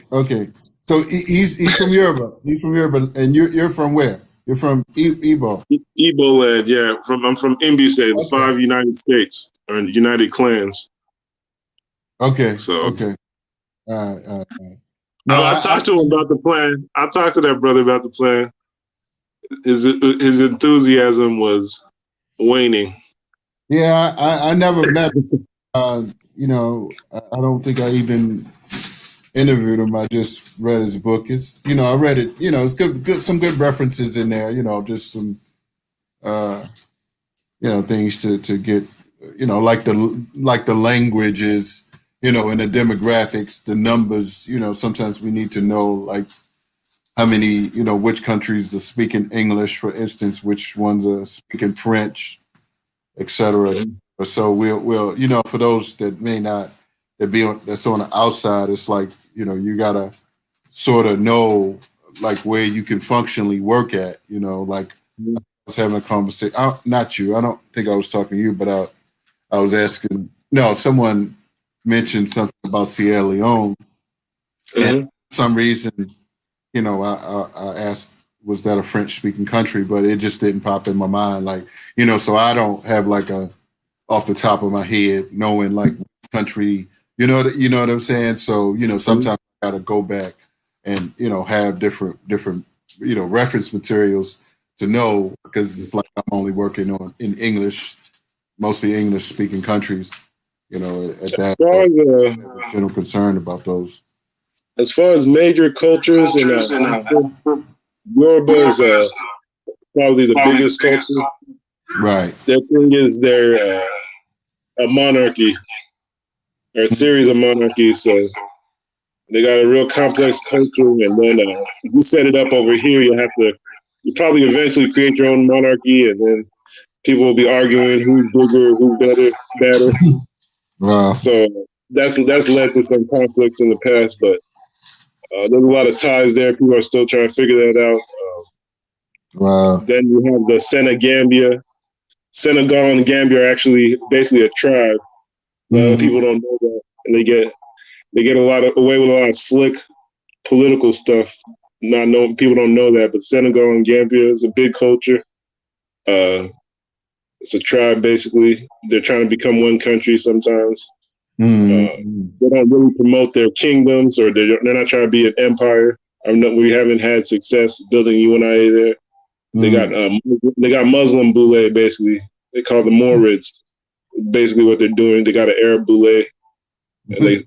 So he's from Yoruba. He's from Yoruba, and you're from where? You're from Igbo. Igbo land, yeah. I'm from Mbise, the 5 United States or United Clans. Okay. So okay. All right. No, I talked to him about the plan. I talked to that brother about the plan. His enthusiasm was waning. Yeah, I never met. I don't think I even interviewed him. I just read his book. It's I read it. It's good. Some good references in there. Just some uh, things to get. Like the languages. And the demographics, the numbers. Sometimes we need to know like how many. Which countries are speaking English, for instance, which ones are speaking French, etc. So we'll for those that may not that's on the outside, it's like you gotta sort of know like where you can functionally work at. Like I was having a conversation. Not you. I don't think I was talking to you, but I was asking. No, someone mentioned something about Sierra Leone, and for some reason, I asked, was that a French speaking country? But it just didn't pop in my mind. Like so I don't have like a off the top of my head, knowing like country, you know what I'm saying? So, sometimes I gotta go back and, have different, reference materials to know because it's like I'm only working on in English, mostly English speaking countries, at that general concern about those. As far as major cultures in Yoruba is probably the biggest culture. Right. Their thing is they're a monarchy, or a series of monarchies. So they got a real complex culture. And then if you set it up over here, you probably eventually create your own monarchy, and then people will be arguing who's bigger, who's better. Wow. So that's led to some conflicts in the past, but there's a lot of ties there. People are still trying to figure that out. Wow. Then you have the Senegambia. Senegal and Gambia are actually basically a tribe. People don't know that, and they get away with a lot of slick political stuff. People don't know that, but Senegal and Gambia is a big culture. It's a tribe basically. They're trying to become one country sometimes. They don't really promote their kingdoms, or they're not trying to be an empire. We haven't had success building UNIA there. They got Muslim boule basically. They call them Morids. Basically, what they're doing, they got an Arab boule, and they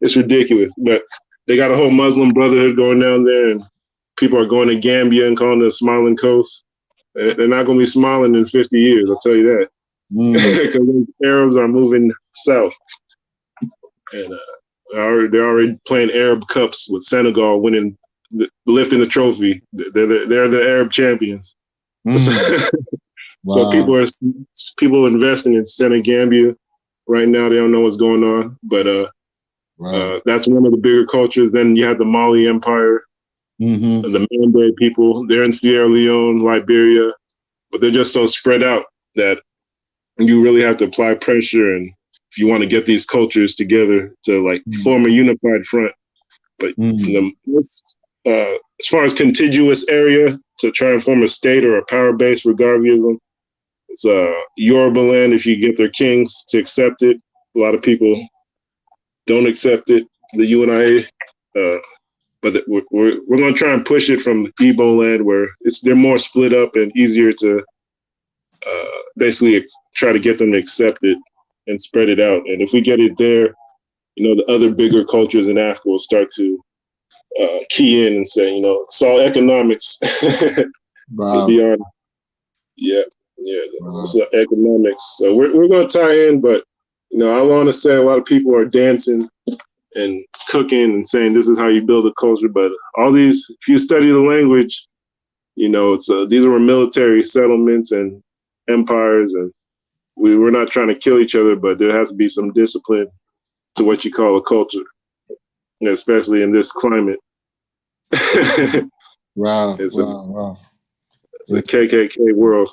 it's ridiculous. But they got a whole Muslim brotherhood going down there, and people are going to Gambia and calling it the Smiling Coast. They're not going to be smiling in 50 years, I'll tell you that. Because Arabs are moving south. And they're already playing Arab Cups with Senegal winning, lifting the trophy. They're the Arab champions. So people investing in Senegambia right now. They don't know what's going on, but that's one of the bigger cultures. Then you have the Mali Empire, the Mande people. They're in Sierra Leone, Liberia, but they're just so spread out that you really have to apply pressure, and if you want to get these cultures together to like form a unified front. But as far as contiguous area to try and form a state or a power base for Garveyism, it's Yoruba land. If you get their kings to accept it, a lot of people don't accept it. The UNIA, but we're going to try and push it from Igbo land, where they're more split up and easier to basically try to get them to accept it and spread it out. And if we get it there, the other bigger cultures in Africa will start to key in and say, it's all economics. Wow. Beyond, it's economics. So we're going to tie in, but I want to say a lot of people are dancing and cooking and saying this is how you build a culture. But all these, if you study the language, it's these are military settlements and empires, and we're not trying to kill each other, but there has to be some discipline to what you call a culture, especially in this climate. Wow. It's wow. It's a KKK world.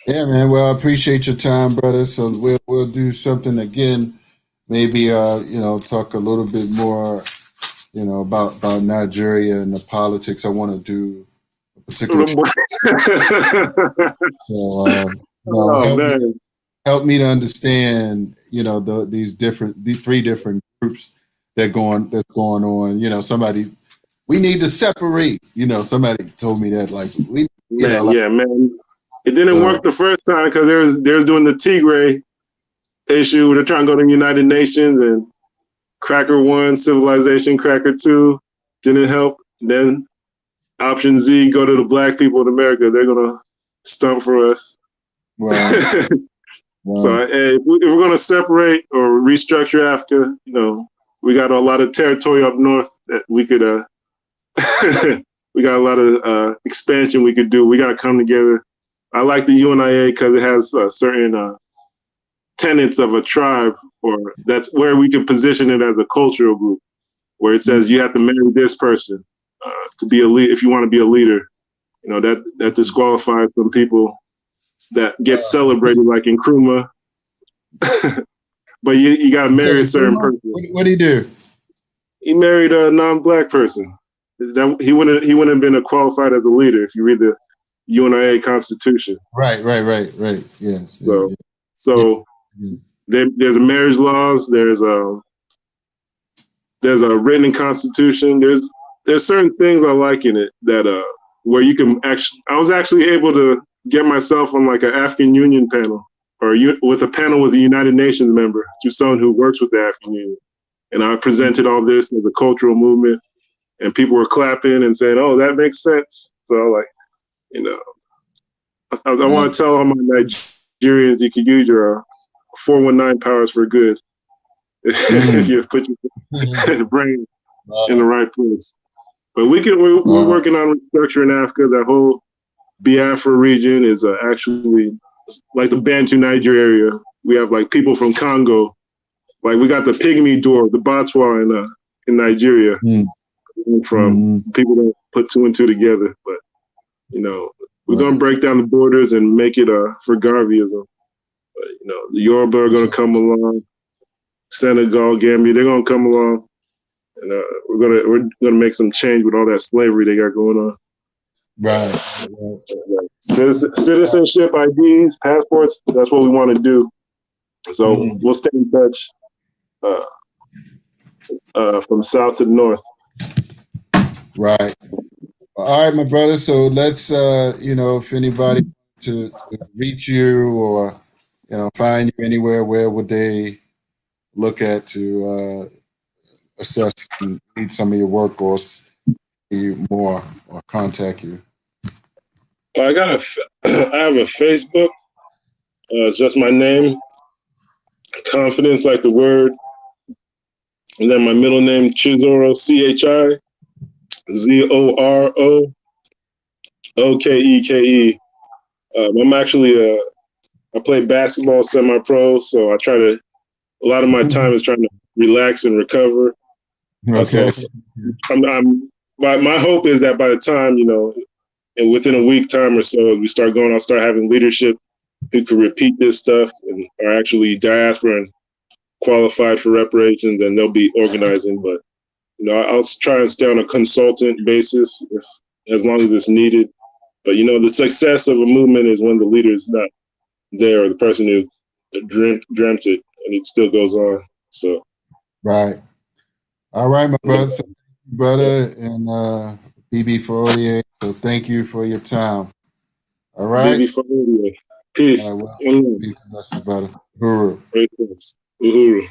Yeah, man. Well, I appreciate your time, brother. So we'll do something again. Maybe talk a little bit more, about Nigeria and the politics. I want to do a particular. So help me to understand, these three different groups that's going on. We need to separate. Somebody told me that, like, man. It didn't work the first time because they was doing the Tigray, issue. They're trying to go to the United Nations, and Cracker 1, Civilization Cracker 2 didn't help. Then option Z, go to the black people in America. They're gonna stump for us. Wow. Wow. So if we're gonna separate or restructure Africa, we got a lot of territory up north that we could. We got a lot of expansion we could do. We got to come together. I like the UNIA because it has certain tenets of a tribe, or that's where we can position it as a cultural group, where it says you have to marry this person to be a leader if you want to be a leader. That disqualifies some people that get celebrated, like in Nkrumah. But you got to marry a certain person. What did he do? He married a non-black person. He wouldn't have been qualified as a leader if you read the UNIA Constitution. Right. Yes. So there's marriage laws. There's a written constitution. There's certain things I like in it that where you can actually. I was actually able to get myself on like an African Union panel or with a panel with a United Nations member, to someone who works with the African Union, and I presented all this as a cultural movement, and people were clapping and saying, "Oh, that makes sense." So like, I want to tell all my Nigerians, you can use your 419 powers for good if you put your brain in the right place. But we're working on restructuring Africa. That whole B.I.A.F.R.A region is actually like the Bantu Nigeria area. We have like people from Congo. Like we got the Pygmy Dwarf, the Botswana in Nigeria. From people don't put two and two together, but we're gonna break down the borders and make it for Garveyism. But the Yoruba are gonna come along, Senegal, Gambia, they're gonna come along, and we're gonna make some change with all that slavery they got going on. Right. Citizenship IDs, passports, that's what we want to do. So we'll stay in touch from south to north. Right. All right, my brother. So let's, if anybody to reach you or, find you anywhere, where would they look at to assess and read some of your work or see you more or contact you? I have a Facebook. It's just my name, Confidence, like the word, and then my middle name, Chizoro, CHIZOROOKEKE. I'm actually I play basketball semi-pro, so I try to. A lot of my time is trying to relax and recover. Okay. My hope is that by the time and within a week time or so, we start going. I'll start having leadership who could repeat this stuff and are actually diaspora and qualified for reparations, and they'll be organizing. But I'll try and stay on a consultant basis as long as it's needed. But the success of a movement is when the leader is not there, or the person who dreamt it, and it still goes on. So, right. All right, my brother. So, brother, and B.B.F.R.A. So thank you for your time. All right. B.B.F.R.A. Peace. Peace and blessings, brother. Uhuru. Great things. Uhuru.